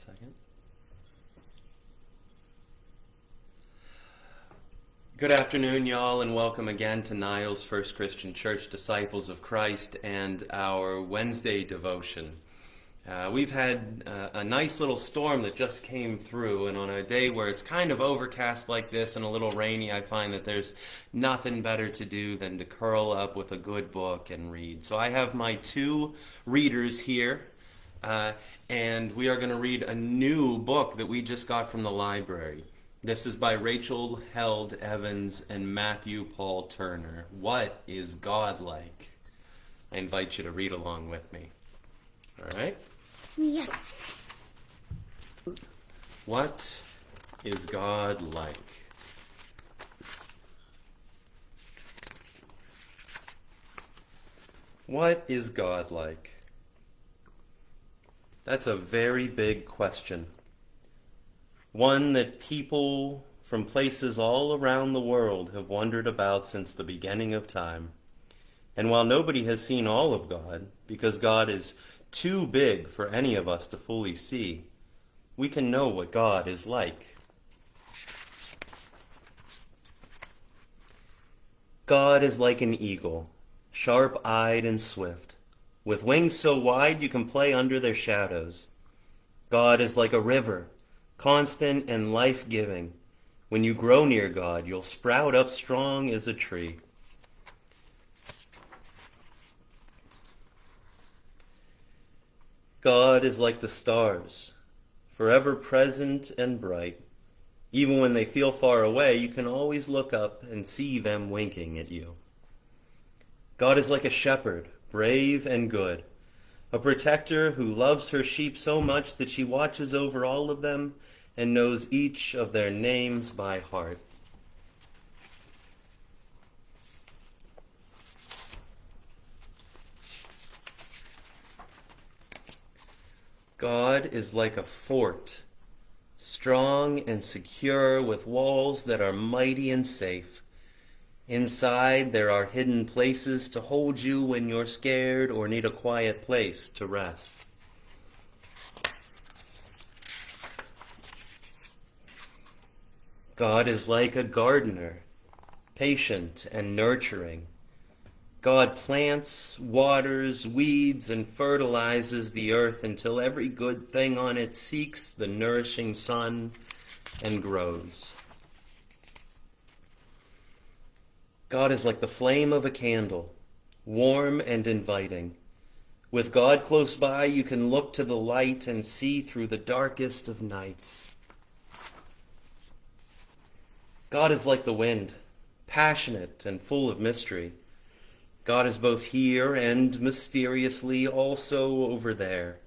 second. Good afternoon, y'all, and welcome again to Niles First Christian Church Disciples of Christ and our Wednesday devotion. We've had a nice little storm that just came through, and on a day where it's kind of overcast like this and a little rainy, I find that there's nothing better to do than to curl up with a good book and read. So I have my two readers here, and we are going to read a new book that we just got from the library. This is by Rachel Held Evans and Matthew Paul Turner. What is God like? I invite you to read along with me. All right? Yes. What is God like? What is God like? That's a very big question. One that people from places all around the world have wondered about since the beginning of time. And while nobody has seen all of God, because God is too big for any of us to fully see, we can know what God is like. God is like an eagle, sharp-eyed and swift, with wings so wide you can play under their shadows. God is like a river, constant and life-giving. When you grow near God, you'll sprout up strong as a tree. God is like the stars, forever present and bright. Even when they feel far away, you can always look up and see them winking at you. God is like a shepherd, brave and good, a protector who loves her sheep so much that she watches over all of them and knows each of their names by heart. God is like a fort, strong and secure with walls that are mighty and safe. Inside, there are hidden places to hold you when you're scared or need a quiet place to rest. God is like a gardener, patient and nurturing. God plants, waters, weeds, and fertilizes the earth until every good thing on it seeks the nourishing sun and grows. God is like the flame of a candle, warm and inviting. With God close by, you can look to the light and see through the darkest of nights. God is like the wind, passionate and full of mystery. God is both here and mysteriously also over there.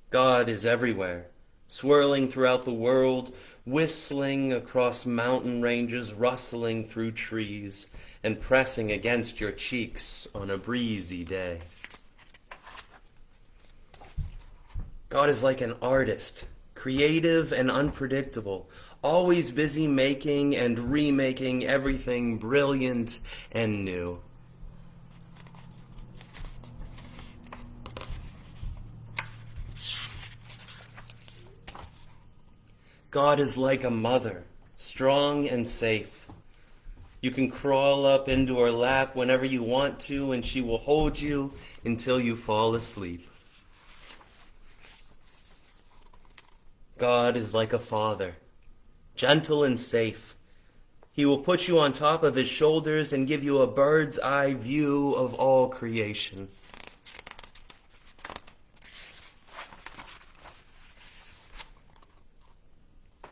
God is everywhere, swirling throughout the world, whistling across mountain ranges, rustling through trees, and pressing against your cheeks on a breezy day. God is like an artist, creative and unpredictable, always busy making and remaking everything brilliant and new. God is like a mother, strong and safe. You can crawl up into her lap whenever you want to, and she will hold you until you fall asleep. God is like a father, gentle and safe. He will put you on top of his shoulders and give you a bird's eye view of all creation.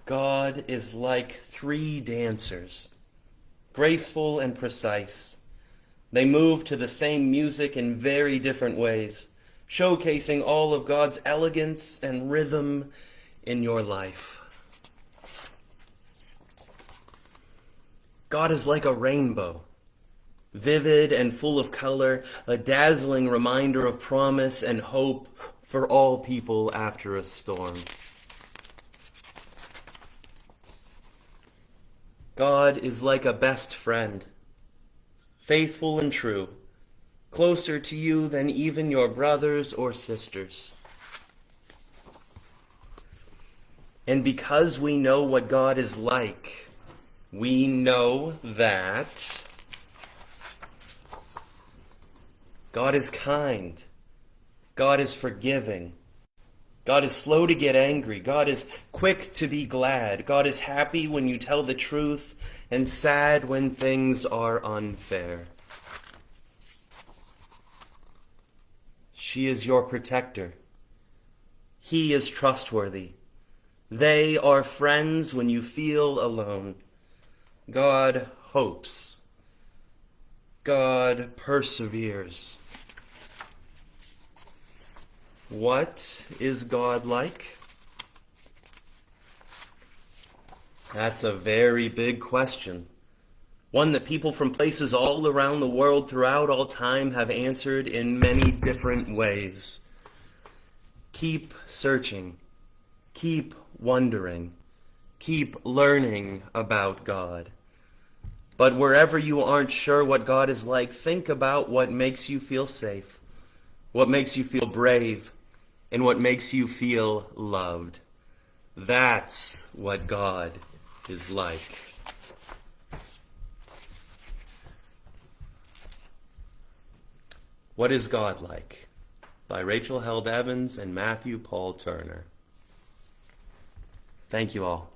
God is like three dancers, graceful and precise. They move to the same music in very different ways, showcasing all of God's elegance and rhythm in your life. God is like a rainbow, vivid and full of color, a dazzling reminder of promise and hope for all people after a storm. God is like a best friend, faithful and true, closer to you than even your brothers or sisters. And because we know what God is like, we know that God is kind. God is forgiving. God is slow to get angry. God is quick to be glad. God is happy when you tell the truth and sad when things are unfair. She is your protector. He is trustworthy. They are friends when you feel alone. God hopes. God perseveres. What is God like? That's a very big question. One that people from places all around the world throughout all time have answered in many different ways. Keep searching. Keep wondering. Keep learning about God. But wherever you aren't sure what God is like, think about what makes you feel safe, what makes you feel brave, and what makes you feel loved. That's what God is like. What is God like? By Rachel Held Evans and Matthew Paul Turner. Thank you all.